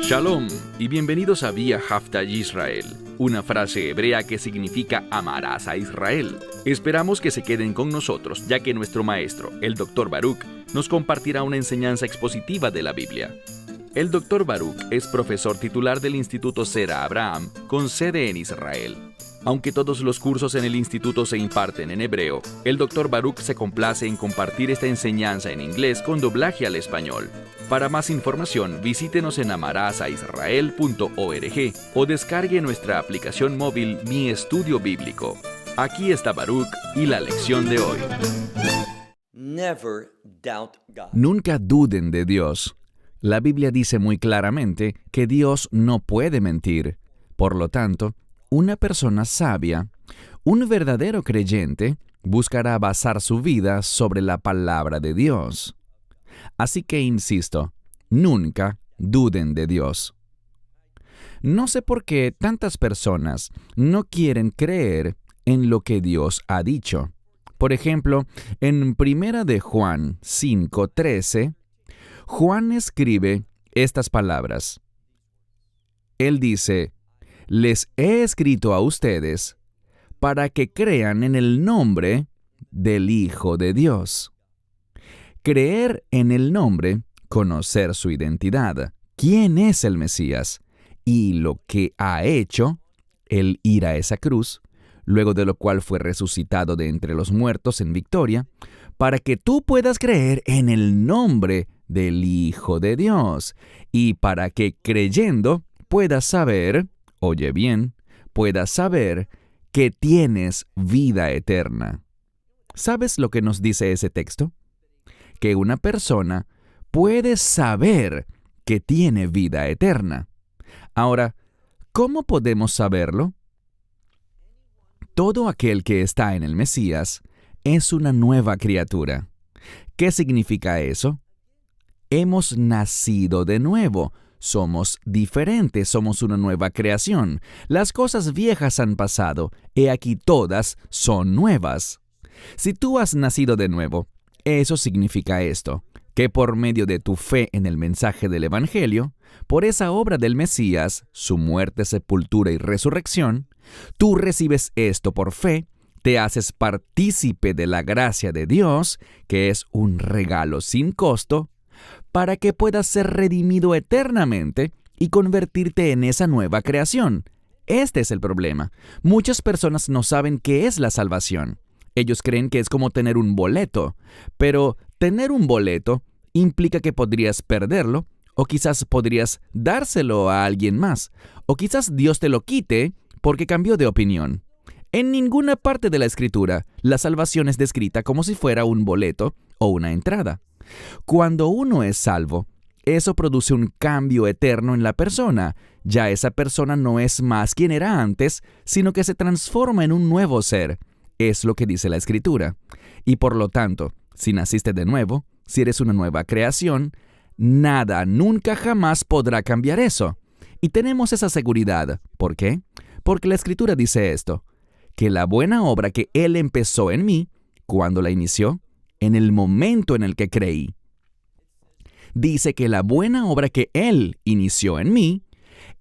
Shalom y bienvenidos a Vía Hafta Yisrael, una frase hebrea que significa amarás a Israel. Esperamos que se queden con nosotros, ya que nuestro maestro, el Dr. Baruch, nos compartirá una enseñanza expositiva de la Biblia. El Dr. Baruch es profesor titular del Instituto Sera Abraham, con sede en Israel. Aunque todos los cursos en el instituto se imparten en hebreo, el Dr. Baruch se complace en compartir esta enseñanza en inglés con doblaje al español. Para más información, visítenos en amarasaisrael.org o descargue nuestra aplicación móvil Mi Estudio Bíblico. Aquí está Baruch y la lección de hoy. Nunca duden de Dios. La Biblia dice muy claramente que Dios no puede mentir. Por lo tanto, una persona sabia, un verdadero creyente, buscará basar su vida sobre la palabra de Dios. Así que insisto, nunca duden de Dios. No sé por qué tantas personas no quieren creer en lo que Dios ha dicho. Por ejemplo, en 1 de Juan 5:13, Juan escribe estas palabras. Él dice: les he escrito a ustedes para que crean en el nombre del Hijo de Dios. Creer en el nombre, conocer su identidad, quién es el Mesías y lo que ha hecho, el ir a esa cruz, luego de lo cual fue resucitado de entre los muertos en victoria, para que tú puedas creer en el nombre del Hijo de Dios y para que creyendo puedas saber, oye bien, puedas saber que tienes vida eterna. ¿Sabes lo que nos dice ese texto? Que una persona puede saber que tiene vida eterna. Ahora, ¿cómo podemos saberlo? Todo aquel que está en el Mesías es una nueva criatura. ¿Qué significa eso? Hemos nacido de nuevo. Somos diferentes, somos una nueva creación. Las cosas viejas han pasado, he aquí todas son nuevas. Si tú has nacido de nuevo, eso significa esto, que por medio de tu fe en el mensaje del Evangelio, por esa obra del Mesías, su muerte, sepultura y resurrección, tú recibes esto por fe, te haces partícipe de la gracia de Dios, que es un regalo sin costo, para que puedas ser redimido eternamente y convertirte en esa nueva creación. Este es el problema. Muchas personas no saben qué es la salvación. Ellos creen que es como tener un boleto, pero tener un boleto implica que podrías perderlo, o quizás podrías dárselo a alguien más, o quizás Dios te lo quite porque cambió de opinión. En ninguna parte de la Escritura, la salvación es descrita como si fuera un boleto o una entrada. Cuando uno es salvo, eso produce un cambio eterno en la persona. Ya esa persona no es más quien era antes, sino que se transforma en un nuevo ser. Es lo que dice la Escritura. Y por lo tanto, si naciste de nuevo, si eres una nueva creación, nada, nunca jamás podrá cambiar eso. Y tenemos esa seguridad. ¿Por qué? Porque la Escritura dice esto, que la buena obra que Él empezó en mí, cuando la inició, en el momento en el que creí. Dice que la buena obra que Él inició en mí,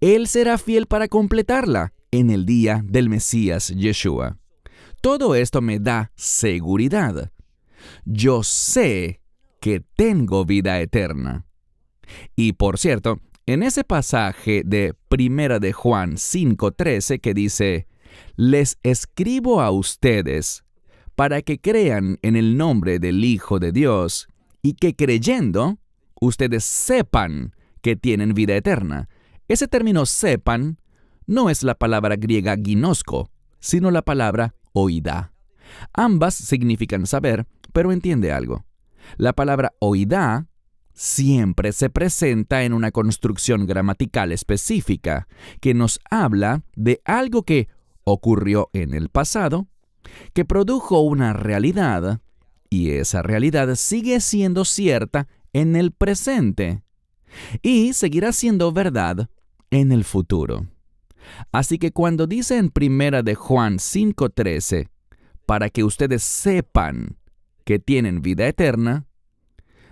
Él será fiel para completarla en el día del Mesías Yeshua. Todo esto me da seguridad. Yo sé que tengo vida eterna. Y por cierto, en ese pasaje de 1 de Juan 5:13 que dice, les escribo a ustedes para que crean en el nombre del Hijo de Dios y que creyendo, ustedes sepan que tienen vida eterna. Ese término sepan no es la palabra griega ginosko, sino la palabra oidá. Ambas significan saber, pero entiende algo. La palabra oidá siempre se presenta en una construcción gramatical específica que nos habla de algo que ocurrió en el pasado, que produjo una realidad, y esa realidad sigue siendo cierta en el presente, y seguirá siendo verdad en el futuro. Así que cuando dice en 1 de Juan 5:13, para que ustedes sepan que tienen vida eterna,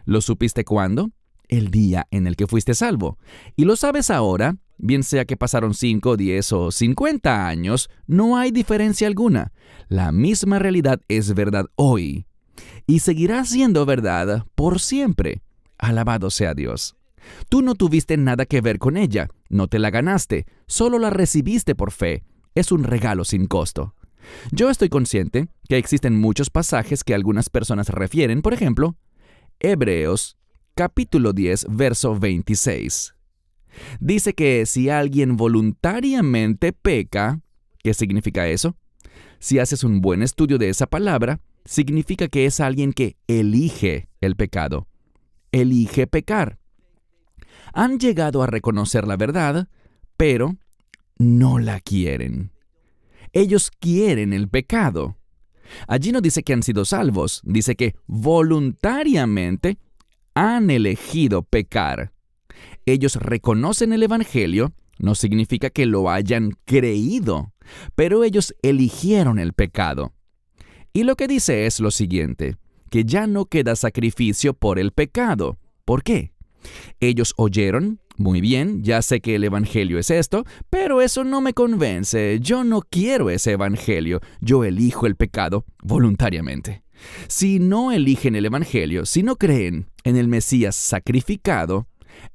¿lo supiste cuándo? el día en el que fuiste salvo. Y lo sabes ahora, bien sea que pasaron 5, 10 o 50 años, no hay diferencia alguna. La misma realidad es verdad hoy y seguirá siendo verdad por siempre. Alabado sea Dios. Tú no tuviste nada que ver con ella, no te la ganaste, solo la recibiste por fe. Es un regalo sin costo. Yo estoy consciente que existen muchos pasajes que algunas personas refieren, por ejemplo, Hebreos capítulo 10, verso 26. Dice que si alguien voluntariamente peca, ¿qué significa eso? Si haces un buen estudio de esa palabra, significa que es alguien que elige el pecado. Elige pecar. Han llegado a reconocer la verdad, pero no la quieren. Ellos quieren el pecado. Allí no dice que han sido salvos, dice que voluntariamente han elegido pecar. Ellos reconocen el Evangelio, no significa que lo hayan creído, pero ellos eligieron el pecado. Y lo que dice es lo siguiente, que ya no queda sacrificio por el pecado. ¿Por qué? Ellos oyeron, muy bien, ya sé que el Evangelio es esto, pero eso no me convence, yo no quiero ese Evangelio, yo elijo el pecado voluntariamente. Si no eligen el Evangelio, si no creen en el Mesías sacrificado,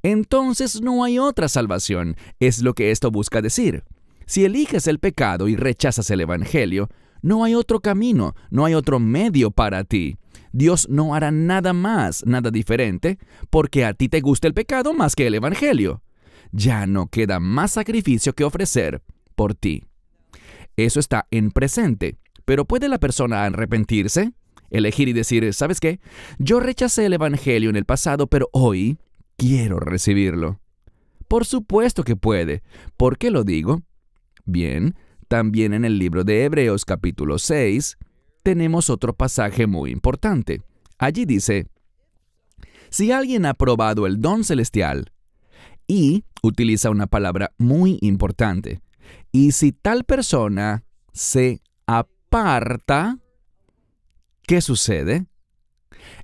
entonces no hay otra salvación, es lo que esto busca decir. Si eliges el pecado y rechazas el Evangelio, no hay otro camino, no hay otro medio para ti. Dios no hará nada más, nada diferente, porque a ti te gusta el pecado más que el Evangelio. Ya no queda más sacrificio que ofrecer por ti. Eso está en presente, pero ¿puede la persona arrepentirse? Elegir y decir, ¿sabes qué? Yo rechacé el Evangelio en el pasado, pero hoy quiero recibirlo. Por supuesto que puede. ¿Por qué lo digo? Bien, también en el libro de Hebreos capítulo 6, tenemos otro pasaje muy importante. Allí dice, si alguien ha probado el don celestial, y utiliza una palabra muy importante, y si tal persona se aparta, ¿qué sucede?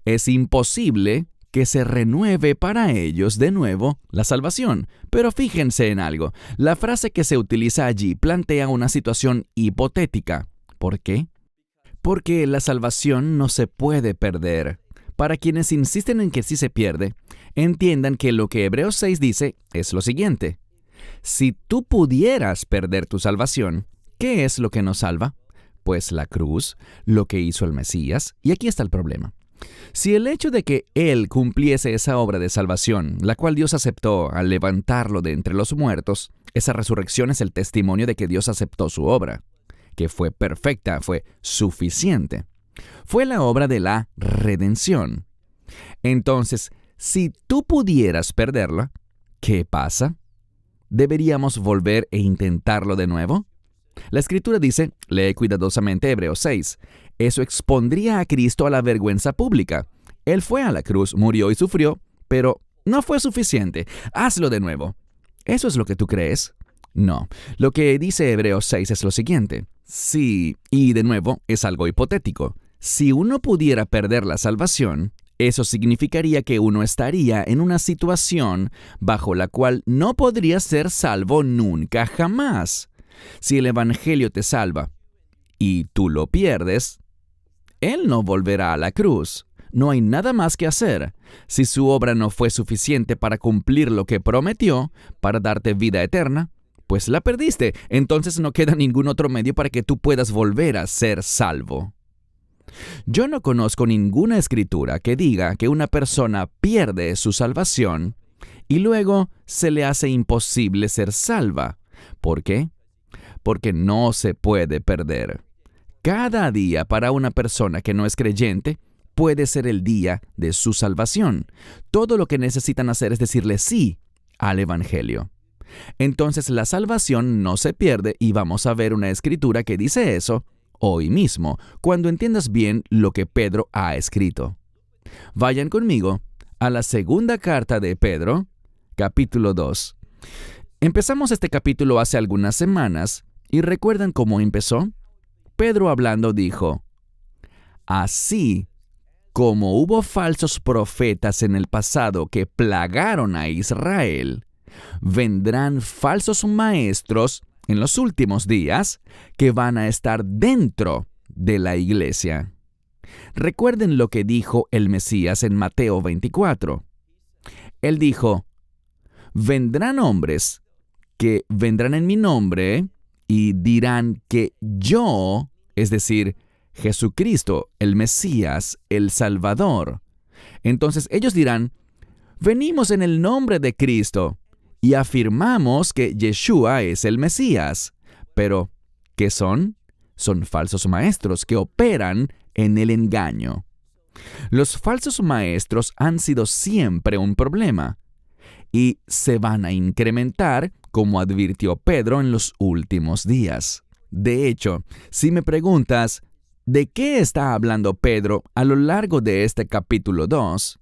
Es imposible que se renueve para ellos de nuevo la salvación. Pero fíjense en algo, la frase que se utiliza allí plantea una situación hipotética. ¿Por qué? Porque la salvación no se puede perder. Para quienes insisten en que sí se pierde, entiendan que lo que Hebreos 6 dice es lo siguiente. Si tú pudieras perder tu salvación, ¿qué es lo que nos salva? Pues la cruz, lo que hizo el Mesías, y aquí está el problema. Si el hecho de que Él cumpliese esa obra de salvación, la cual Dios aceptó al levantarlo de entre los muertos, esa resurrección es el testimonio de que Dios aceptó su obra, que fue perfecta, fue suficiente. Fue la obra de la redención. Entonces, si tú pudieras perderla, ¿qué pasa? ¿Deberíamos volver e intentarlo de nuevo? La Escritura dice, lee cuidadosamente Hebreos 6, eso expondría a Cristo a la vergüenza pública. Él fue a la cruz, murió y sufrió, pero no fue suficiente. Hazlo de nuevo. ¿Eso es lo que tú crees? No. Lo que dice Hebreos 6 es lo siguiente. Sí, y de nuevo, es algo hipotético. Si uno pudiera perder la salvación, eso significaría que uno estaría en una situación bajo la cual no podría ser salvo nunca jamás. Si el Evangelio te salva y tú lo pierdes, Él no volverá a la cruz. No hay nada más que hacer. Si su obra no fue suficiente para cumplir lo que prometió, para darte vida eterna, pues la perdiste. Entonces no queda ningún otro medio para que tú puedas volver a ser salvo. Yo no conozco ninguna escritura que diga que una persona pierde su salvación y luego se le hace imposible ser salva. ¿Por qué? Porque no se puede perder. Cada día para una persona que no es creyente puede ser el día de su salvación. Todo lo que necesitan hacer es decirle sí al Evangelio. Entonces la salvación no se pierde y vamos a ver una escritura que dice eso hoy mismo, cuando entiendas bien lo que Pedro ha escrito. Vayan conmigo a la segunda carta de Pedro, capítulo 2. Empezamos este capítulo hace algunas semanas y ¿recuerdan cómo empezó? Pedro hablando dijo, así como hubo falsos profetas en el pasado que plagaron a Israel, vendrán falsos maestros en los últimos días que van a estar dentro de la iglesia. Recuerden lo que dijo el Mesías en Mateo 24. Él dijo, vendrán hombres que vendrán en mi nombre y dirán que yo, es decir, Jesucristo, el Mesías, el Salvador. Entonces ellos dirán, venimos en el nombre de Cristo y afirmamos que Yeshua es el Mesías. Pero, ¿qué son? Son falsos maestros que operan en el engaño. Los falsos maestros han sido siempre un problema y se van a incrementar, como advirtió Pedro en los últimos días. De hecho, si me preguntas, ¿de qué está hablando Pedro a lo largo de este capítulo 2?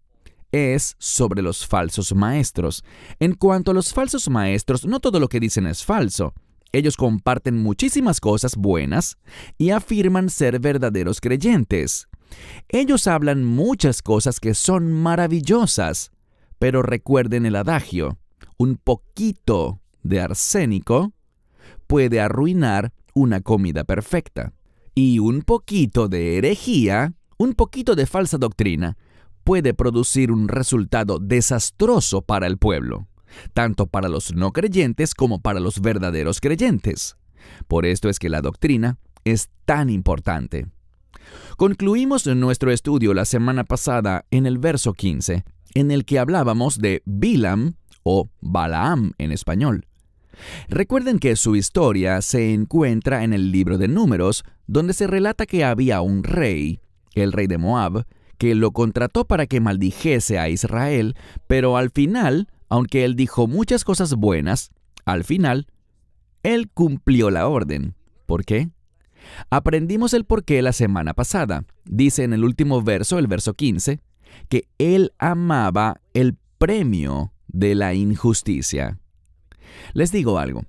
Es sobre los falsos maestros. En cuanto a los falsos maestros, no todo lo que dicen es falso. Ellos comparten muchísimas cosas buenas y afirman ser verdaderos creyentes. Ellos hablan muchas cosas que son maravillosas, pero recuerden el adagio, un poquito de arsénico puede arruinar una comida perfecta. Y un poquito de herejía, un poquito de falsa doctrina, puede producir un resultado desastroso para el pueblo, tanto para los no creyentes como para los verdaderos creyentes. Por esto es que la doctrina es tan importante. Concluimos nuestro estudio la semana pasada en el verso 15, en el que hablábamos de Bilam o Balaam en español. Recuerden que su historia se encuentra en el libro de Números, donde se relata que había un rey, el rey de Moab, que lo contrató para que maldijese a Israel, pero al final, aunque él dijo muchas cosas buenas, al final, él cumplió la orden. ¿Por qué? Aprendimos el porqué la semana pasada. Dice en el último verso, el verso 15, que él amaba el premio de la injusticia. Les digo algo,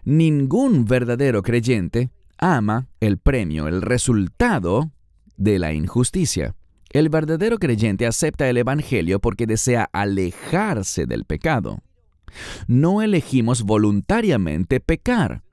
ningún verdadero creyente ama el premio, el resultado de la injusticia. El verdadero creyente acepta el Evangelio porque desea alejarse del pecado. No elegimos voluntariamente pecar.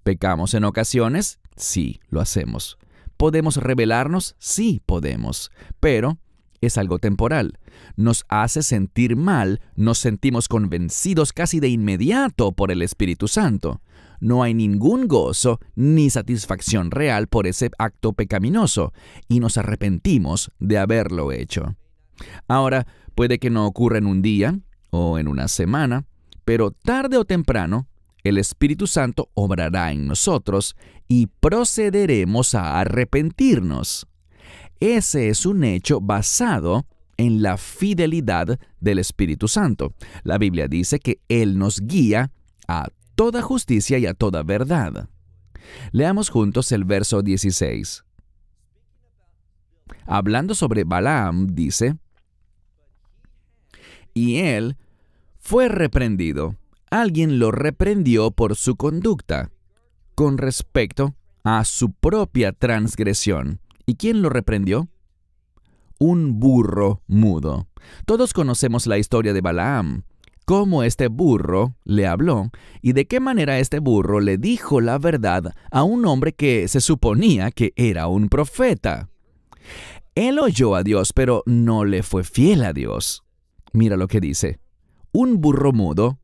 ¿Pecamos en ocasiones? Sí, lo hacemos. ¿Podemos rebelarnos? Sí, podemos. Pero es algo temporal. Nos hace sentir mal, nos sentimos convencidos casi de inmediato por el Espíritu Santo. No hay ningún gozo ni satisfacción real por ese acto pecaminoso y nos arrepentimos de haberlo hecho. Ahora, puede que no ocurra en un día o en una semana, pero tarde o temprano, el Espíritu Santo obrará en nosotros y procederemos a arrepentirnos. Ese es un hecho basado en la fidelidad del Espíritu Santo. La Biblia dice que Él nos guía a toda justicia y a toda verdad. Leamos juntos el verso 16. Hablando sobre Balaam, dice, y él fue reprendido. Alguien lo reprendió por su conducta, con respecto a su propia transgresión. ¿Y quién lo reprendió? Un burro mudo. Todos conocemos la historia de Balaam, cómo este burro le habló y de qué manera este burro le dijo la verdad a un hombre que se suponía que era un profeta. Él oyó a Dios, pero no le fue fiel a Dios. Mira lo que dice. Un burro mudo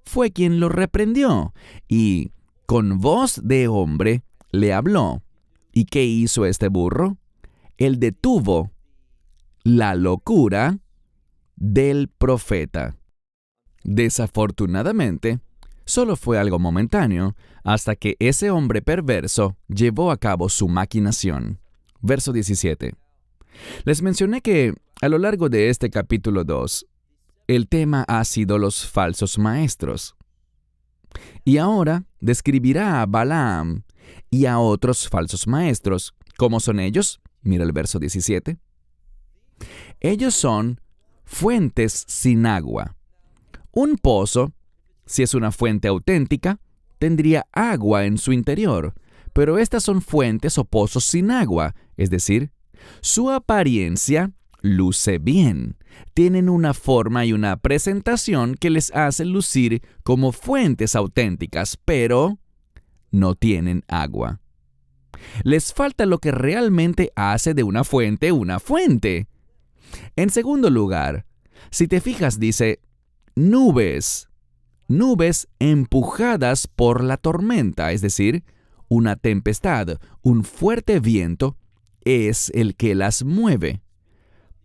fue quien lo reprendió y con voz de hombre le habló. ¿Y qué hizo este burro? Él detuvo la locura del profeta. Desafortunadamente, solo fue algo momentáneo hasta que ese hombre perverso llevó a cabo su maquinación. Verso 17. Les mencioné que a lo largo de este capítulo 2, el tema ha sido los falsos maestros. Y ahora describirá a Balaam y a otros falsos maestros. ¿Cómo son ellos? Mira el verso 17. Ellos son fuentes sin agua. Un pozo, si es una fuente auténtica, tendría agua en su interior, pero estas son fuentes o pozos sin agua, es decir, Su apariencia luce bien. Tienen una forma y una presentación que les hace lucir como fuentes auténticas, pero no tienen agua. Les falta lo que realmente hace de una fuente una fuente. En segundo lugar, si te fijas, dice nubes. Nubes empujadas por la tormenta, es decir, una tempestad, un fuerte viento, es el que las mueve.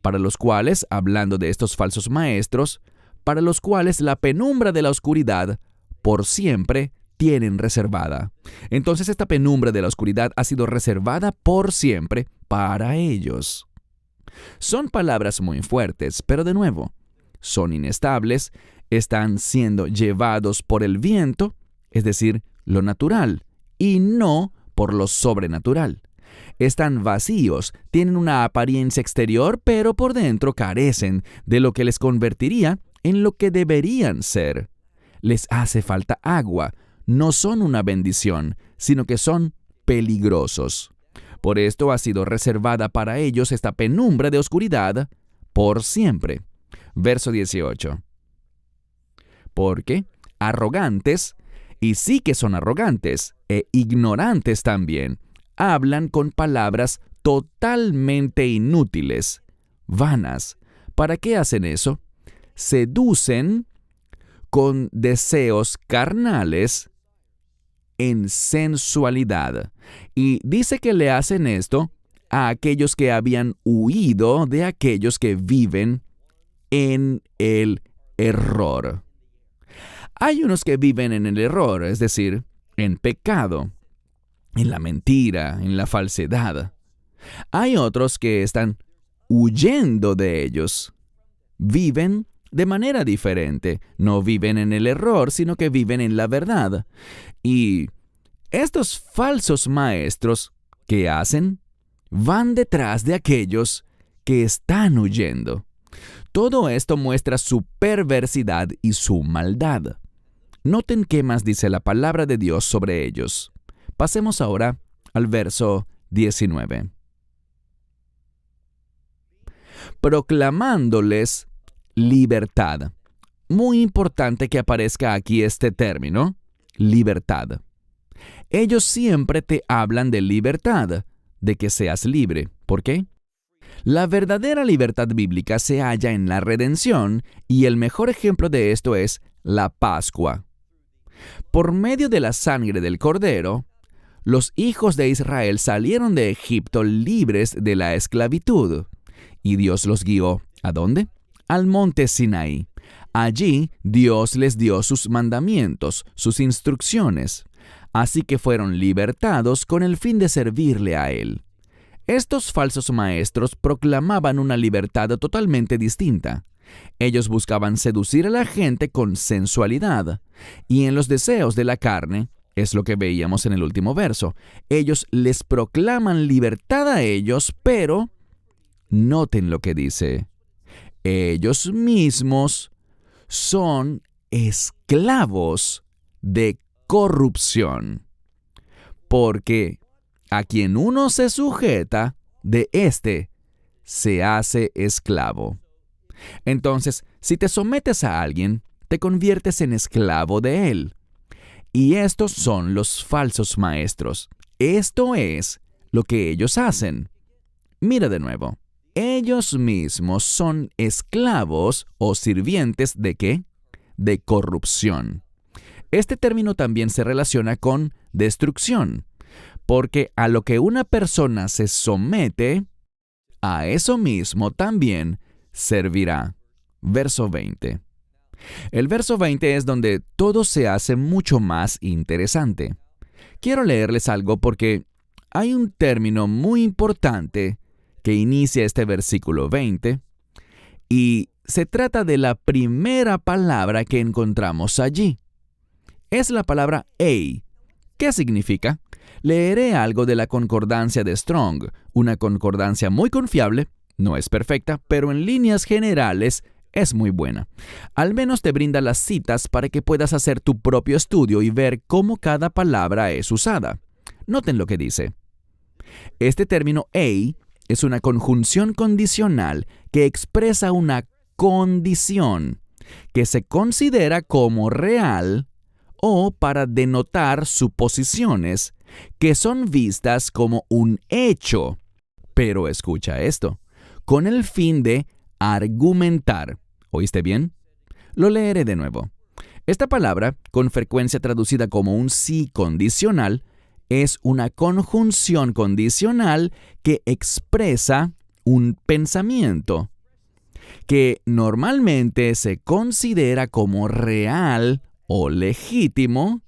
Para los cuales, hablando de estos falsos maestros, para los cuales la penumbra de la oscuridad por siempre tienen reservada. Entonces esta penumbra de la oscuridad ha sido reservada por siempre para ellos. Son palabras muy fuertes, pero de nuevo, son inestables, están siendo llevados por el viento, es decir, lo natural, y no por lo sobrenatural. Están vacíos, tienen una apariencia exterior, pero por dentro carecen de lo que les convertiría en lo que deberían ser. Les hace falta agua, no son una bendición, sino que son peligrosos. Por esto ha sido reservada para ellos esta penumbra de oscuridad por siempre. Verso 18. Porque arrogantes, y sí que son arrogantes, e ignorantes también, hablan con palabras totalmente inútiles, vanas. ¿Para qué hacen eso? Seducen con deseos carnales en sensualidad. Y dice que le hacen esto a aquellos que habían huido de aquellos que viven en el error. Hay unos que viven en el error, es decir, en pecado, en la mentira, en la falsedad. Hay otros que están huyendo de ellos. Viven de manera diferente. No viven en el error, sino que viven en la verdad. Y estos falsos maestros, ¿qué hacen? Van detrás de aquellos que están huyendo. Todo esto muestra su perversidad y su maldad. Noten qué más dice la palabra de Dios sobre ellos. Pasemos ahora al verso 19. Proclamándoles libertad. Muy importante que aparezca aquí este término, libertad. Ellos siempre te hablan de libertad, de que seas libre. ¿Por qué? La verdadera libertad bíblica se halla en la redención, y el mejor ejemplo de esto es la Pascua. Por medio de la sangre del Cordero, los hijos de Israel salieron de Egipto libres de la esclavitud. Y Dios los guió, ¿a dónde? Al monte Sinaí. Allí Dios les dio sus mandamientos, sus instrucciones. Así que fueron libertados con el fin de servirle a Él. Estos falsos maestros proclamaban una libertad totalmente distinta. Ellos buscaban seducir a la gente con sensualidad, y en los deseos de la carne, es lo que veíamos en el último verso, ellos les proclaman libertad a ellos, pero noten lo que dice. Ellos mismos son esclavos de corrupción, porque a quien uno se sujeta, de éste se hace esclavo. Entonces, si te sometes a alguien, te conviertes en esclavo de él. Y estos son los falsos maestros. Esto es lo que ellos hacen. Mira de nuevo. Ellos mismos son esclavos o sirvientes ¿de qué? De corrupción. Este término también se relaciona con destrucción, porque a lo que una persona se somete, a eso mismo también servirá. Verso 20. El verso 20 es donde todo se hace mucho más interesante. Quiero leerles algo porque hay un término muy importante que inicia este versículo 20 y se trata de la primera palabra que encontramos allí. Es la palabra ei. ¿Qué significa? Leeré algo de la concordancia de Strong, una concordancia muy confiable. No es perfecta, pero en líneas generales es muy buena. Al menos te brinda las citas para que puedas hacer tu propio estudio y ver cómo cada palabra es usada. Noten lo que dice. Este término ei es una conjunción condicional que expresa una condición que se considera como real o para denotar suposiciones que son vistas como un hecho. Pero escucha esto, con el fin de argumentar. ¿Oíste bien? Lo leeré de nuevo. Esta palabra, con frecuencia traducida como un sí condicional, es una conjunción condicional que expresa un pensamiento que normalmente se considera como real o legítimo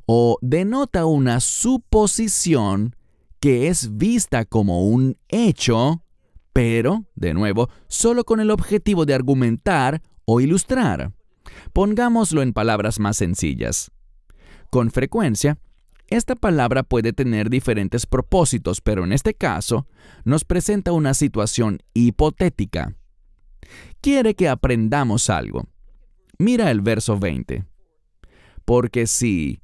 o denota una suposición que es vista como un hecho, pero, de nuevo, solo con el objetivo de argumentar o ilustrar. Pongámoslo en palabras más sencillas. Con frecuencia, esta palabra puede tener diferentes propósitos, pero en este caso nos presenta una situación hipotética. Quiere que aprendamos algo. Mira el verso 20. Porque si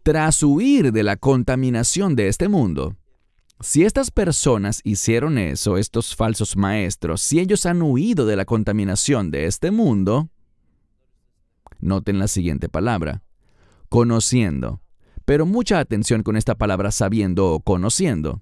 tras huir de la contaminación de este mundo, si estas personas hicieron eso, estos falsos maestros, si ellos han huido de la contaminación de este mundo, noten la siguiente palabra, conociendo. Pero mucha atención con esta palabra sabiendo o conociendo.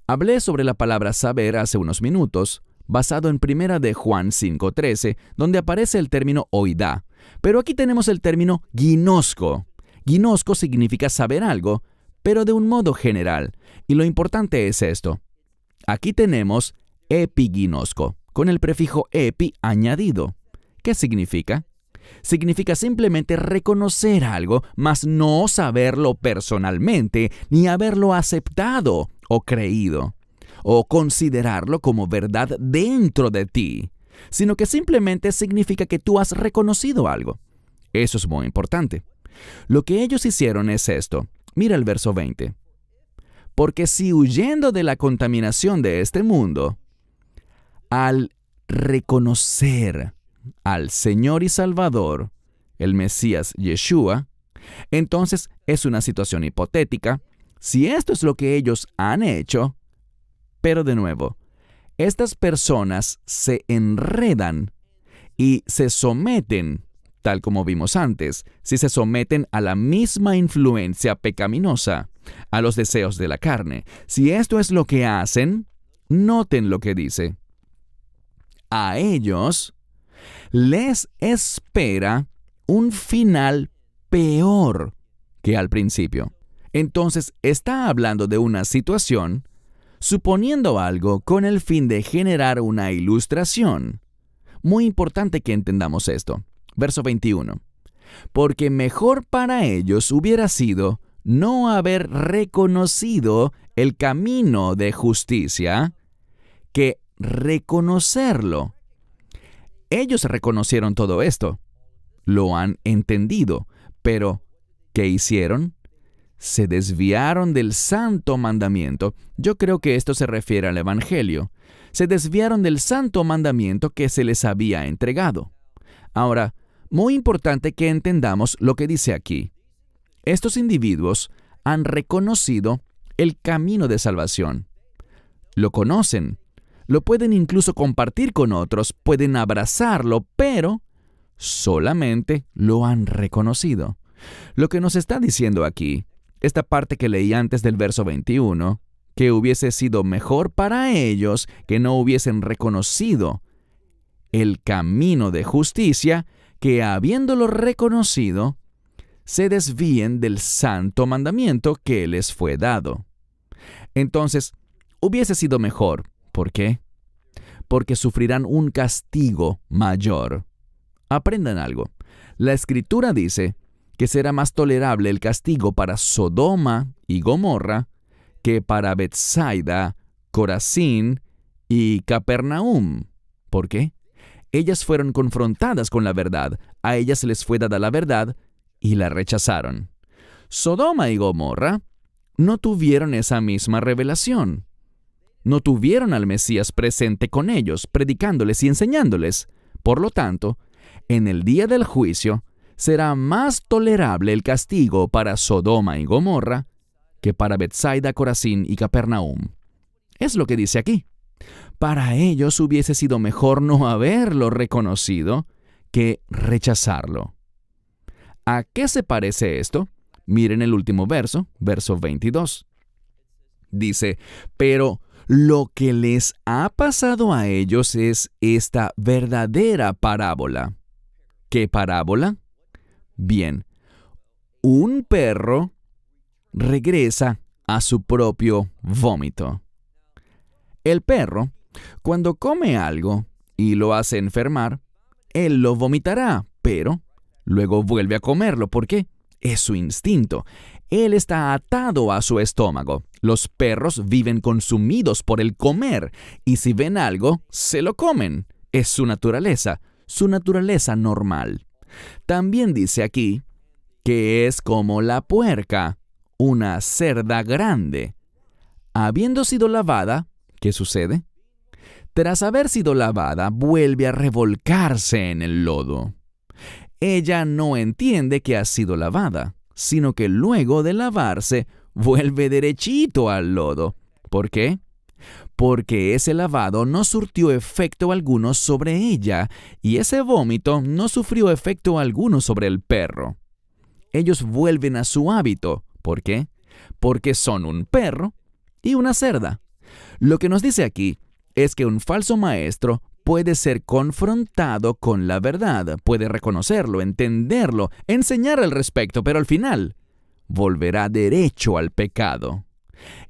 Hablé sobre la palabra saber hace unos minutos, basado en 1 de Juan 5:13, donde aparece el término oidá. Pero aquí tenemos el término ginosco. Ginosco significa saber algo, pero de un modo general. Y lo importante es esto. Aquí tenemos epiginosco, con el prefijo epi añadido. ¿Qué significa? Significa simplemente reconocer algo, mas no saberlo personalmente, ni haberlo aceptado o creído, o considerarlo como verdad dentro de ti, sino que simplemente significa que tú has reconocido algo. Eso es muy importante. Lo que ellos hicieron es esto. Mira el verso 20. Porque si huyendo de la contaminación de este mundo, al reconocer al Señor y Salvador, el Mesías Yeshua, entonces es una situación hipotética. Si esto es lo que ellos han hecho, pero de nuevo, estas personas se enredan y se someten, tal como vimos antes, si se someten a la misma influencia pecaminosa, a los deseos de la carne. Si esto es lo que hacen, noten lo que dice. A ellos les espera un final peor que al principio. Entonces, está hablando de una situación, suponiendo algo con el fin de generar una ilustración. Muy importante que entendamos esto. Verso 21. Porque mejor para ellos hubiera sido no haber reconocido el camino de justicia que reconocerlo. Ellos reconocieron todo esto, lo han entendido, pero ¿qué hicieron? Se desviaron del santo mandamiento. Yo creo que esto se refiere al Evangelio. Se desviaron del santo mandamiento que se les había entregado. Ahora, muy importante que entendamos lo que dice aquí. Estos individuos han reconocido el camino de salvación. Lo conocen. Lo pueden incluso compartir con otros, pueden abrazarlo, pero solamente lo han reconocido. Lo que nos está diciendo aquí, esta parte que leí antes del verso 21, que hubiese sido mejor para ellos que no hubiesen reconocido el camino de justicia, que habiéndolo reconocido, se desvíen del santo mandamiento que les fue dado. Entonces, hubiese sido mejor. ¿Por qué? Porque sufrirán un castigo mayor. Aprendan algo. La Escritura dice que será más tolerable el castigo para Sodoma y Gomorra que para Betsaida, Corazín y Capernaum. ¿Por qué? Ellas fueron confrontadas con la verdad, a ellas les fue dada la verdad y la rechazaron. Sodoma y Gomorra no tuvieron esa misma revelación. No tuvieron al Mesías presente con ellos, predicándoles y enseñándoles. Por lo tanto, en el día del juicio, será más tolerable el castigo para Sodoma y Gomorra que para Betsaida, Corazín y Capernaum. Es lo que dice aquí. Para ellos hubiese sido mejor no haberlo reconocido que rechazarlo. ¿A qué se parece esto? Miren el último verso, verso 22. Dice, pero lo que les ha pasado a ellos es esta verdadera parábola. ¿Qué parábola? Bien, un perro regresa a su propio vómito. El perro, cuando come algo y lo hace enfermar, él lo vomitará, pero luego vuelve a comerlo. ¿Por qué? Es su instinto. Él está atado a su estómago. Los perros viven consumidos por el comer, y si ven algo, se lo comen. Es su naturaleza normal. También dice aquí que es como la puerca, una cerda grande. Habiendo sido lavada, ¿qué sucede? Tras haber sido lavada, vuelve a revolcarse en el lodo. Ella no entiende que ha sido lavada, sino que luego de lavarse, vuelve derechito al lodo. ¿Por qué? Porque ese lavado no surtió efecto alguno sobre ella, y ese vómito no sufrió efecto alguno sobre el perro. Ellos vuelven a su hábito. ¿Por qué? Porque son un perro y una cerda. Lo que nos dice aquí es que un falso maestro puede ser confrontado con la verdad, puede reconocerlo, entenderlo, enseñar al respecto, pero al final volverá derecho al pecado.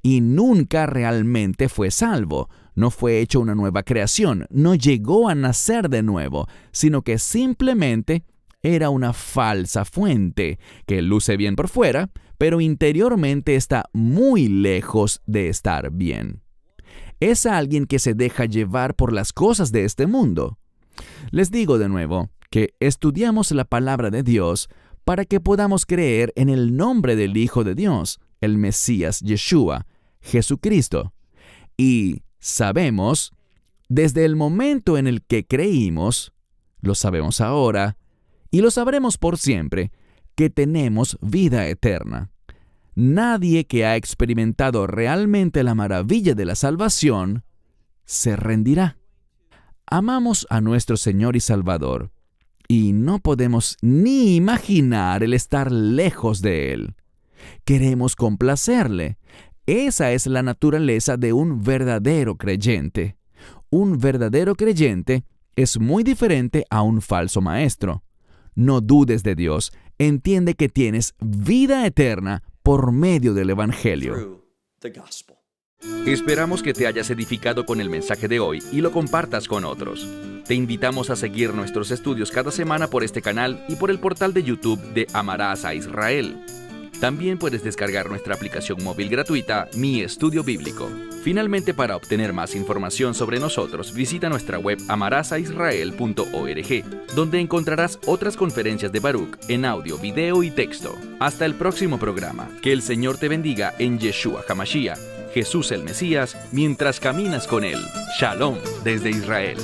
Y nunca realmente fue salvo, no fue hecho una nueva creación, no llegó a nacer de nuevo, sino que simplemente era una falsa fuente, que luce bien por fuera, pero interiormente está muy lejos de estar bien. Es alguien que se deja llevar por las cosas de este mundo. Les digo de nuevo que estudiamos la palabra de Dios para que podamos creer en el nombre del Hijo de Dios, el Mesías Yeshua, Jesucristo. Y sabemos, desde el momento en el que creímos, lo sabemos ahora, y lo sabremos por siempre, que tenemos vida eterna. Nadie que ha experimentado realmente la maravilla de la salvación se rendirá. Amamos a nuestro Señor y Salvador, y no podemos ni imaginar el estar lejos de Él. Queremos complacerle. Esa es la naturaleza de un verdadero creyente. Un verdadero creyente es muy diferente a un falso maestro. No dudes de Dios. Entiende que tienes vida eterna por medio del Evangelio. Esperamos que te hayas edificado con el mensaje de hoy y lo compartas con otros. Te invitamos a seguir nuestros estudios cada semana por este canal y por el portal de YouTube de Amarás a Israel. También puedes descargar nuestra aplicación móvil gratuita, Mi Estudio Bíblico. Finalmente, para obtener más información sobre nosotros, visita nuestra web amarasaisrael.org, donde encontrarás otras conferencias de Baruch en audio, video y texto. Hasta el próximo programa. Que el Señor te bendiga en Yeshua HaMashiach, Jesús el Mesías, mientras caminas con Él. Shalom desde Israel.